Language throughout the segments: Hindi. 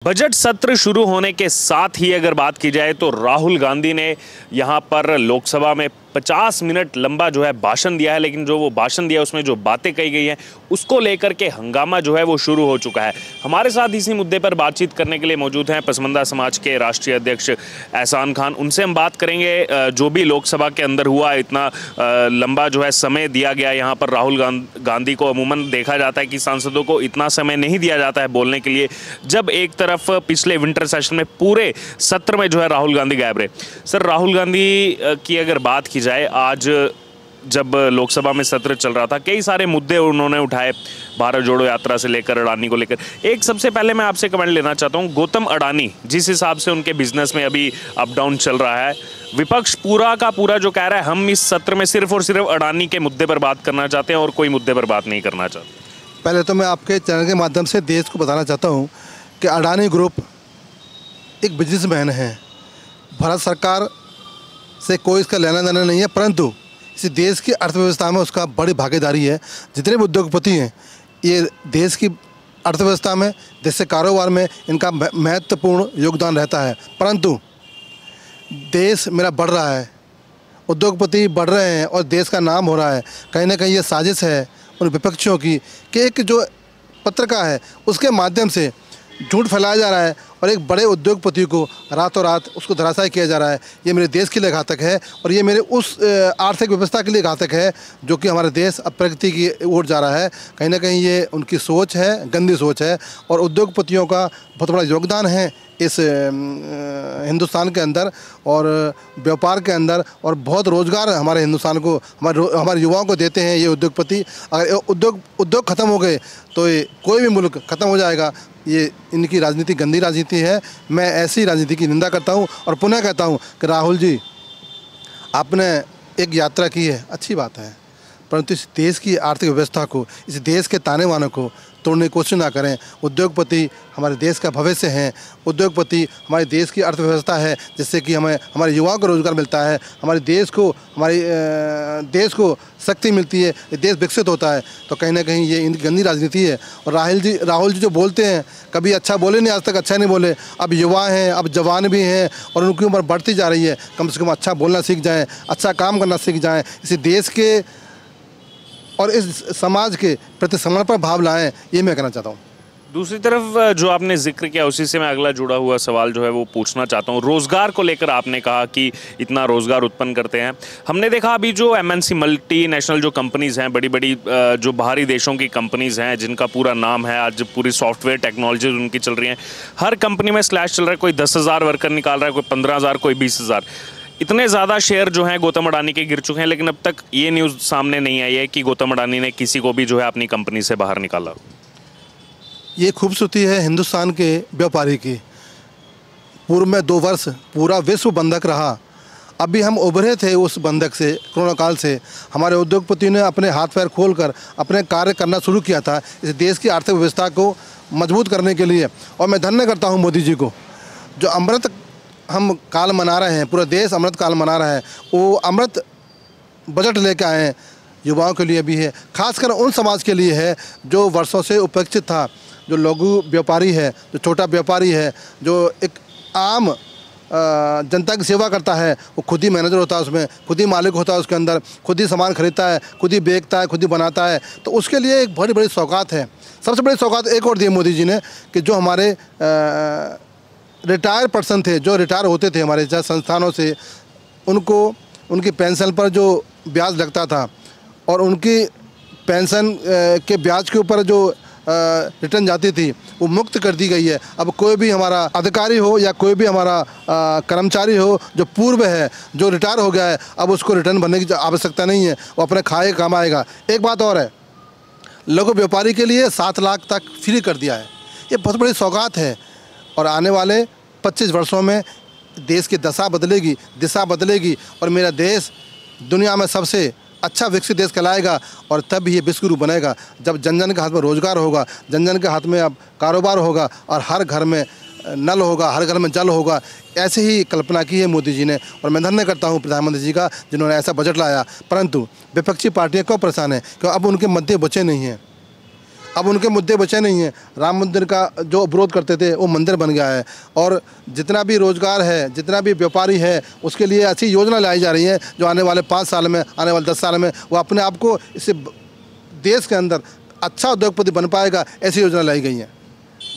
बजट सत्र शुरू होने के साथ ही अगर बात की जाए तो राहुल गांधी ने यहां पर लोकसभा में 50 मिनट लंबा जो है भाषण दिया है, लेकिन जो वो भाषण दिया उसमें जो बातें कही गई हैं उसको लेकर के हंगामा जो है वो शुरू हो चुका है। हमारे साथ इसी मुद्दे पर बातचीत करने के लिए मौजूद हैं पसमानदा समाज के राष्ट्रीय अध्यक्ष एहसान खान। उनसे हम बात करेंगे जो भी लोकसभा के अंदर हुआ, इतना लंबा जो है समय दिया गया यहाँ पर राहुल गांधी को। अमूमन देखा जाता है कि सांसदों को इतना समय नहीं दिया जाता है बोलने के लिए, जब एक तरफ पिछले विंटर सेशन में पूरे सत्र में जो है राहुल गांधी गायब रहे। सर, राहुल गांधी की अगर बात की जाए, आज जब लोकसभा में सत्र चल रहा था कई सारे मुद्दे उन्होंने उठाए, भारत जोड़ो यात्रा से लेकर अडानी को लेकर। एक सबसे पहले मैं आपसे कमेंट लेना चाहता हूं, गौतम अडानी जिस हिसाब से उनके बिजनेस में अभी अप डाउन चल रहा है, विपक्ष पूरा का पूरा जो कह रहा है हम इस सत्र में सिर्फ और सिर्फ अडानी के मुद्दे पर बात करना चाहते हैं और कोई मुद्दे पर बात नहीं करना चाहते। पहले तो मैं आपके चैनल के माध्यम से देश को बताना चाहता हूँ कि अडानी ग्रुप एक बिजनेसमैन है। भारत सरकार से कोई इसका लेना देना नहीं है, परंतु इस देश की अर्थव्यवस्था में उसका बड़ी भागीदारी है। जितने भी उद्योगपति हैं ये देश की अर्थव्यवस्था में, देश के कारोबार में इनका महत्वपूर्ण योगदान रहता है। परंतु देश मेरा बढ़ रहा है, उद्योगपति बढ़ रहे हैं और देश का नाम हो रहा है। कहीं ना कहीं ये साजिश है उन विपक्षियों की कि एक जो पत्रिका है उसके माध्यम से झूठ फैलाया जा रहा है और एक बड़े उद्योगपति को रातों रात उसको धराशायी किया जा रहा है। ये मेरे देश के लिए घातक है और ये मेरे उस आर्थिक व्यवस्था के लिए घातक है जो कि हमारे देश अब प्रगति की ओर जा रहा है। कहीं ना कहीं ये उनकी सोच है, गंदी सोच है और उद्योगपतियों का बहुत बड़ा योगदान है इस हिंदुस्तान के अंदर और व्यापार के अंदर, और बहुत रोज़गार हमारे हिंदुस्तान को, हमारे युवाओं को देते हैं ये उद्योगपति। अगर उद्योग ख़त्म हो गए तो ये कोई भी मुल्क ख़त्म हो जाएगा। ये इनकी राजनीति गंदी राजनीति है। मैं ऐसी राजनीति की निंदा करता हूं और पुनः कहता हूं कि राहुल जी, आपने एक यात्रा की है, अच्छी बात है, परंतु इस देश की आर्थिक व्यवस्था को, इस देश के ताने बाने को तोड़ने की कोशिश ना करें। उद्योगपति हमारे देश का भविष्य हैं, उद्योगपति हमारे देश की अर्थव्यवस्था है, जिससे कि हमें हमारे युवाओं को रोज़गार मिलता है, हमारे देश को शक्ति मिलती है, ये देश विकसित होता है। तो कहीं ना कहीं ये इनकी गंदी राजनीति है। और राहुल जी जो बोलते हैं, कभी अच्छा बोले नहीं, आज तक अच्छा नहीं बोले। अब युवा हैं, अब जवान भी हैं और उनकी उम्र बढ़ती जा रही है। कम से कम अच्छा बोलना सीख जाएँ, अच्छा काम करना सीख जाएँ, इसी देश के और इस समाज के प्रति समर्पण भाव लाएं, ये मैं कहना चाहता हूँ। दूसरी तरफ जो आपने जिक्र किया उसी से मैं अगला जुड़ा हुआ सवाल जो है वो पूछना चाहता हूँ। रोज़गार को लेकर आपने कहा कि इतना रोज़गार उत्पन्न करते हैं। हमने देखा अभी जो एमएनसी मल्टीनेशनल जो कंपनीज़ हैं, बड़ी बड़ी जो बाहरी देशों की कंपनीज़ हैं जिनका पूरा नाम है, आज पूरी सॉफ्टवेयर टेक्नोलॉजीज उनकी चल रही हैं, हर कंपनी में स्लैश चल रहा है। कोई 10,000 वर्कर निकाल रहा है, कोई 15,000, कोई 20,000। इतने ज़्यादा शेयर जो हैं गौतम अडानी के गिर चुके हैं, लेकिन अब तक ये न्यूज़ सामने नहीं आई है कि गौतम अडानी ने किसी को भी जो है अपनी कंपनी से बाहर निकाला। ये खूबसूरती है हिंदुस्तान के व्यापारी की। पूर्व में 2 वर्ष पूरा विश्व बंधक रहा, अभी हम उभरे थे उस बंधक से, कोरोना काल से। हमारे उद्योगपति ने अपने हाथ पैर खोलकर अपने कार्य करना शुरू किया था इस देश की आर्थिक व्यवस्था को मजबूत करने के लिए। और मैं धन्य करता हूँ मोदी जी को, जो अमृत हम काल मना रहे हैं, पूरा देश अमृत काल मना रहा है, वो अमृत बजट लेकर आए हैं। युवाओं के लिए भी है, खासकर उन समाज के लिए है जो वर्षों से उपेक्षित था, जो लघु व्यापारी है, जो छोटा व्यापारी है, जो एक आम जनता की सेवा करता है। वो खुद ही मैनेजर होता है, उसमें खुद ही मालिक होता है, उसके अंदर खुद ही सामान खरीदता है, खुद ही बेचता है, खुद ही बनाता है। तो उसके लिए एक बड़ी बड़ी सौगात है। सबसे बड़ी सौगात एक और दी मोदी जी ने कि जो हमारे रिटायर पर्सन थे, जो रिटायर होते थे हमारे संस्थानों से, उनको उनकी पेंशन पर जो ब्याज लगता था और उनकी पेंशन के ब्याज के ऊपर जो रिटर्न जाती थी वो मुक्त कर दी गई है। अब कोई भी हमारा अधिकारी हो या कोई भी हमारा कर्मचारी हो जो पूर्व है, जो रिटायर हो गया है, अब उसको रिटर्न भरने की आवश्यकता नहीं है, वो अपने खाए कमाएगा। एक बात और है, लघु व्यापारी के लिए 7 लाख तक फ्री कर दिया है। ये बहुत बड़ी सौगात है और आने वाले 25 वर्षों में देश की दशा बदलेगी, दिशा बदलेगी और मेरा देश दुनिया में सबसे अच्छा विकसित देश कहलाएगा। और तब ये विश्वगुरु बनेगा जब जन जन के हाथ में रोज़गार होगा, जन जन के हाथ में अब कारोबार होगा और हर घर में नल होगा, हर घर में जल होगा। ऐसे ही कल्पना की है मोदी जी ने और मैं धन्य करता हूँ प्रधानमंत्री जी का जिन्होंने ऐसा बजट लाया। परंतु विपक्षी पार्टियाँ क्यों परेशान हैं? क्यों अब उनके मध्य बचे नहीं हैं। अब उनके मुद्दे बचे नहीं हैं। राम मंदिर का जो विरोध करते थे वो मंदिर बन गया है, और जितना भी रोजगार है, जितना भी व्यापारी है, उसके लिए अच्छी योजना लाई जा रही है जो आने वाले 5 साल में, आने वाले 10 साल में वो अपने आप को इस देश के अंदर अच्छा उद्योगपति बन पाएगा, ऐसी योजना लाई गई है।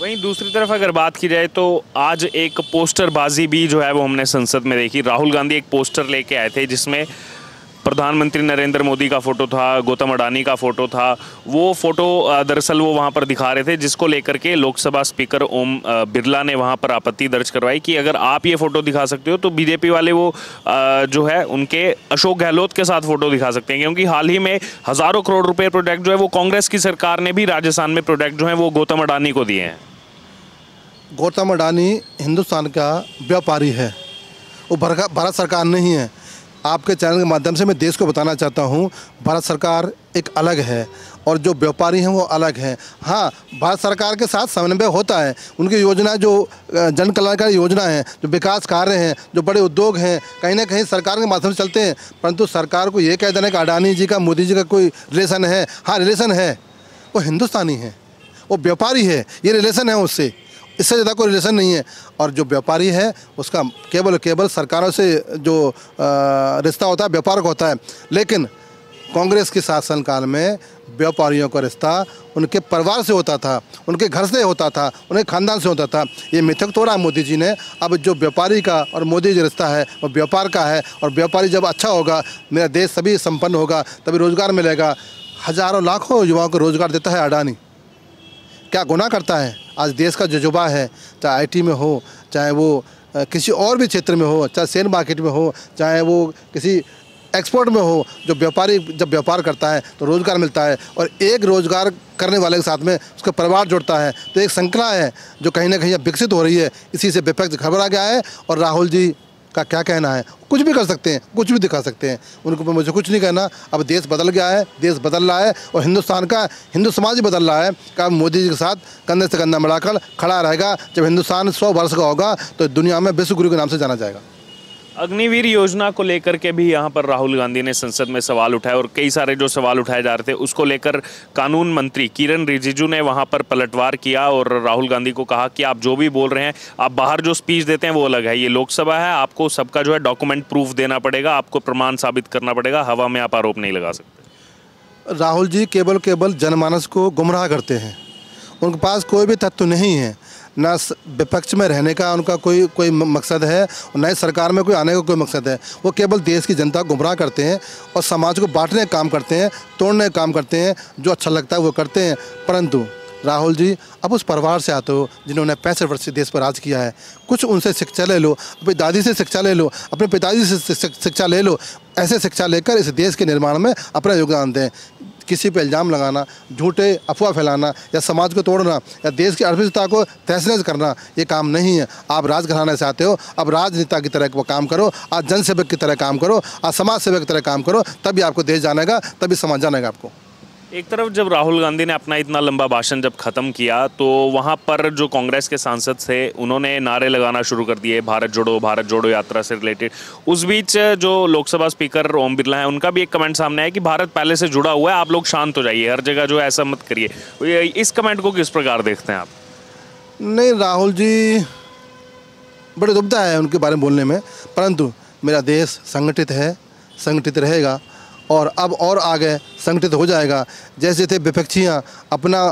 वहीं दूसरी तरफ अगर बात की जाए तो आज एक पोस्टरबाजी भी जो है वो हमने संसद में देखी। राहुल गांधी एक पोस्टर लेके आए थे जिसमें प्रधानमंत्री नरेंद्र मोदी का फोटो था, गौतम अडानी का फोटो था। वो फोटो दरअसल वो वहाँ पर दिखा रहे थे, जिसको लेकर के लोकसभा स्पीकर ओम बिरला ने वहाँ पर आपत्ति दर्ज करवाई कि अगर आप ये फोटो दिखा सकते हो तो बीजेपी वाले वो जो है उनके अशोक गहलोत के साथ फोटो दिखा सकते हैं, क्योंकि हाल ही में हज़ारों करोड़ रुपये प्रोजेक्ट जो है वो कांग्रेस की सरकार ने भी राजस्थान में प्रोजेक्ट जो है वो गौतम अडानी को दिए हैं। गौतम अडानी हिंदुस्तान का व्यापारी है, वो भारत सरकार नहीं है। आपके चैनल के माध्यम से मैं देश को बताना चाहता हूँ, भारत सरकार एक अलग है और जो व्यापारी हैं वो अलग हैं। हाँ, भारत सरकार के साथ समन्वय होता है, उनकी योजना जो जन कल्याणकारी योजना है, जो विकास कार्य हैं, जो बड़े उद्योग हैं, कहीं ना कहीं सरकार के माध्यम से चलते हैं। परंतु सरकार को ये कह देना कि अडानी जी का मोदी जी का कोई रिलेशन है, हाँ रिलेशन है, वो हिंदुस्तानी है, वो व्यापारी है, ये रिलेशन है उससे, इससे ज़्यादा कोई रिलेशन नहीं है। और जो व्यापारी है उसका केवल सरकारों से जो रिश्ता होता है व्यापार का होता है। लेकिन कांग्रेस के शासनकाल में व्यापारियों का रिश्ता उनके परिवार से होता था, उनके घर से होता था, उनके खानदान से होता था। ये मिथक तोड़ा मोदी जी ने। अब जो व्यापारी का और मोदी जी रिश्ता है वो व्यापार का है, और व्यापारी जब अच्छा होगा, मेरा देश सभी संपन्न होगा, तभी रोज़गार मिलेगा। हज़ारों लाखों युवाओं को रोज़गार देता है अडानी, क्या गुनाह करता है? आज देश का जो युवा है, चाहे आईटी में हो, चाहे वो किसी और भी क्षेत्र में हो, चाहे शेयर मार्केट में हो, चाहे वो किसी एक्सपोर्ट में हो, जो व्यापारी जब व्यापार करता है तो रोज़गार मिलता है, और एक रोज़गार करने वाले के साथ में उसका परिवार जुड़ता है। तो एक श्रृंखला है जो कहीं ना कहीं अब विकसित हो रही है। इसी से विपक्ष घबरा गया है, और राहुल जी का क्या कहना है, कुछ भी कर सकते हैं, कुछ भी दिखा सकते हैं, उनको पर मुझे कुछ नहीं कहना। अब देश बदल गया है, देश बदल रहा है, और हिंदुस्तान का हिंदू समाज भी बदल रहा है। कि अब मोदी जी के साथ कंधे से कंधा मिलाकर खड़ा रहेगा। जब हिंदुस्तान 100 वर्ष का होगा तो दुनिया में विश्व गुरु के नाम से जाना जाएगा। अग्निवीर योजना को लेकर के भी यहाँ पर राहुल गांधी ने संसद में सवाल उठाए, और कई सारे जो सवाल उठाए जा रहे थे उसको लेकर कानून मंत्री किरण रिजिजू ने वहाँ पर पलटवार किया और राहुल गांधी को कहा कि आप जो भी बोल रहे हैं, आप बाहर जो स्पीच देते हैं वो अलग है, ये लोकसभा है, आपको सबका जो है डॉक्यूमेंट प्रूफ देना पड़ेगा, आपको प्रमाण साबित करना पड़ेगा, हवा में आप आरोप नहीं लगा सकते। राहुल जी केवल जनमानस को गुमराह करते हैं, उनके पास कोई भी तथ्य नहीं है, ना विपक्ष में रहने का उनका कोई मकसद है, और न ही सरकार में कोई आने का कोई मकसद है। वो केवल देश की जनता को गुमराह करते हैं और समाज को बांटने का काम करते हैं, तोड़ने का काम करते हैं, जो अच्छा लगता है वो करते हैं। परंतु राहुल जी अब उस परिवार से आते हो जिन्होंने 65 वर्ष से देश पर राज किया है, कुछ उनसे शिक्षा ले लो, अपनी दादी से शिक्षा ले लो, अपने पिताजी से शिक्षा ले लो। ऐसे शिक्षा लेकर इस देश के निर्माण में अपना योगदान दें। किसी पे इल्ज़ाम लगाना, झूठे अफवाह फैलाना, या समाज को तोड़ना, या देश की अर्थव्यवस्था को तहस-नहस करना, ये काम नहीं है। आप राजघराने से आते हो, अब राजनेता की तरह वो काम करो, आज जनसेवक की तरह काम करो, आज समाज सेवक की तरह काम करो, तभी आपको देश जानेगा, तभी समाज जानेगा आपको। एक तरफ जब राहुल गांधी ने अपना इतना लंबा भाषण जब ख़त्म किया तो वहाँ पर जो कांग्रेस के सांसद थे उन्होंने नारे लगाना शुरू कर दिए, भारत जोड़ो यात्रा से रिलेटेड। उस बीच जो लोकसभा स्पीकर ओम बिरला हैं उनका भी एक कमेंट सामने आया कि भारत पहले से जुड़ा हुआ है, आप लोग शांत हो जाइए, हर जगह जो है ऐसा मत करिए। इस कमेंट को किस प्रकार देखते हैं आप? नहीं, राहुल जी बड़े दुविधा है उनके बारे में बोलने में, परंतु मेरा देश संगठित है, संगठित रहेगा, और अब और आगे संगठित हो जाएगा। जैसे थे विपक्षियाँ अपना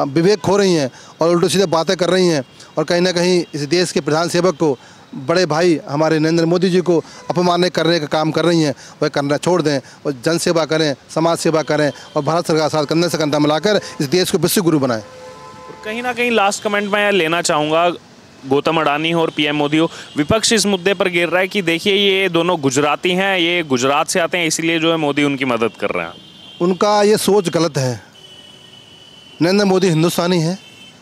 विवेक खो रही हैं और उल्टे सीधे बातें कर रही हैं, और कहीं ना कहीं इस देश के प्रधान सेवक को, बड़े भाई हमारे नरेंद्र मोदी जी को अपमानित करने का काम कर रही हैं, वह करना छोड़ दें और जन सेवा करें, समाज सेवा करें, और भारत सरकार के साथ कंधे से कंधा मिलाकर इस देश को विश्व गुरु बनाएं। कहीं ना कहीं लास्ट कमेंट मैं लेना चाहूँगा, गौतम अडानी हो और पीएम मोदी हो, विपक्ष इस मुद्दे पर गिर रहा है कि देखिए ये दोनों गुजराती हैं, ये गुजरात से आते हैं, इसलिए जो है मोदी उनकी मदद कर रहे हैं। उनका ये सोच गलत है। नरेंद्र मोदी हिंदुस्तानी है,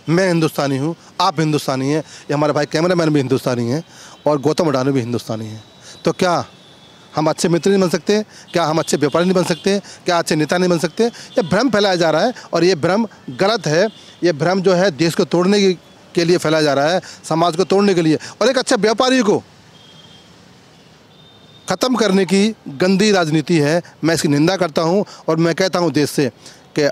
मैं हिंदुस्तानी हूँ, आप हिंदुस्तानी हैं, ये हमारे भाई कैमरामैन भी हिंदुस्तानी हैं, और गौतम अडानी भी हिंदुस्तानी हैं। तो क्या हम अच्छे मित्र नहीं बन सकते? क्या हम अच्छे व्यापारी नहीं बन सकते? क्या अच्छे नेता नहीं बन सकते? ये भ्रम फैलाया जा रहा है, और ये भ्रम गलत है। ये भ्रम जो है देश को तोड़ने के लिए फैलाया जा रहा है, समाज को तोड़ने के लिए, और एक अच्छे व्यापारी को ख़त्म करने की गंदी राजनीति है। मैं इसकी निंदा करता हूं, और मैं कहता हूं देश से कि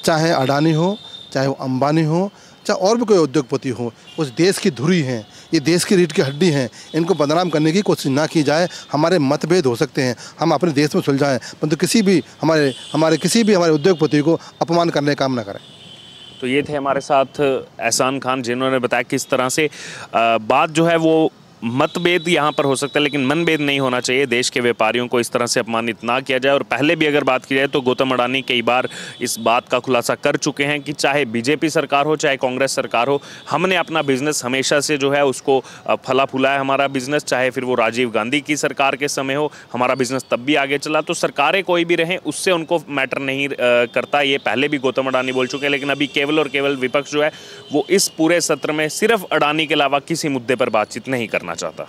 चाहे अडानी हो, चाहे वो अंबानी हो, चाहे और भी कोई उद्योगपति हो, उस देश की धुरी हैं, ये देश की रीढ़ की हड्डी हैं। इनको बदनाम करने की कोशिश ना की जाए। हमारे मतभेद हो सकते हैं, हम अपने देश में सुलझाएं, परंतु किसी भी हमारे उद्योगपति को अपमान करने का काम ना करें। तो ये थे हमारे साथ एहसान खान, जिन्होंने बताया किस तरह से बात जो है वो मतभेद यहाँ पर हो सकता है, लेकिन मनभेद नहीं होना चाहिए। देश के व्यापारियों को इस तरह से अपमानित ना किया जाए। और पहले भी अगर बात की जाए तो गौतम अडानी कई बार इस बात का खुलासा कर चुके हैं कि चाहे बीजेपी सरकार हो, चाहे कांग्रेस सरकार हो, हमने अपना बिजनेस हमेशा से जो है उसको फला फूला है। हमारा बिजनेस, चाहे फिर वो राजीव गांधी की सरकार के समय हो, हमारा बिजनेस तब भी आगे चला। तो सरकारें कोई भी रहें, उससे उनको मैटर नहीं करता। ये पहले भी गौतम अडानी बोल चुके हैं। लेकिन अभी केवल और केवल विपक्ष जो है वो इस पूरे सत्र में सिर्फ अडानी के अलावा किसी मुद्दे पर बातचीत नहीं करना चाहता।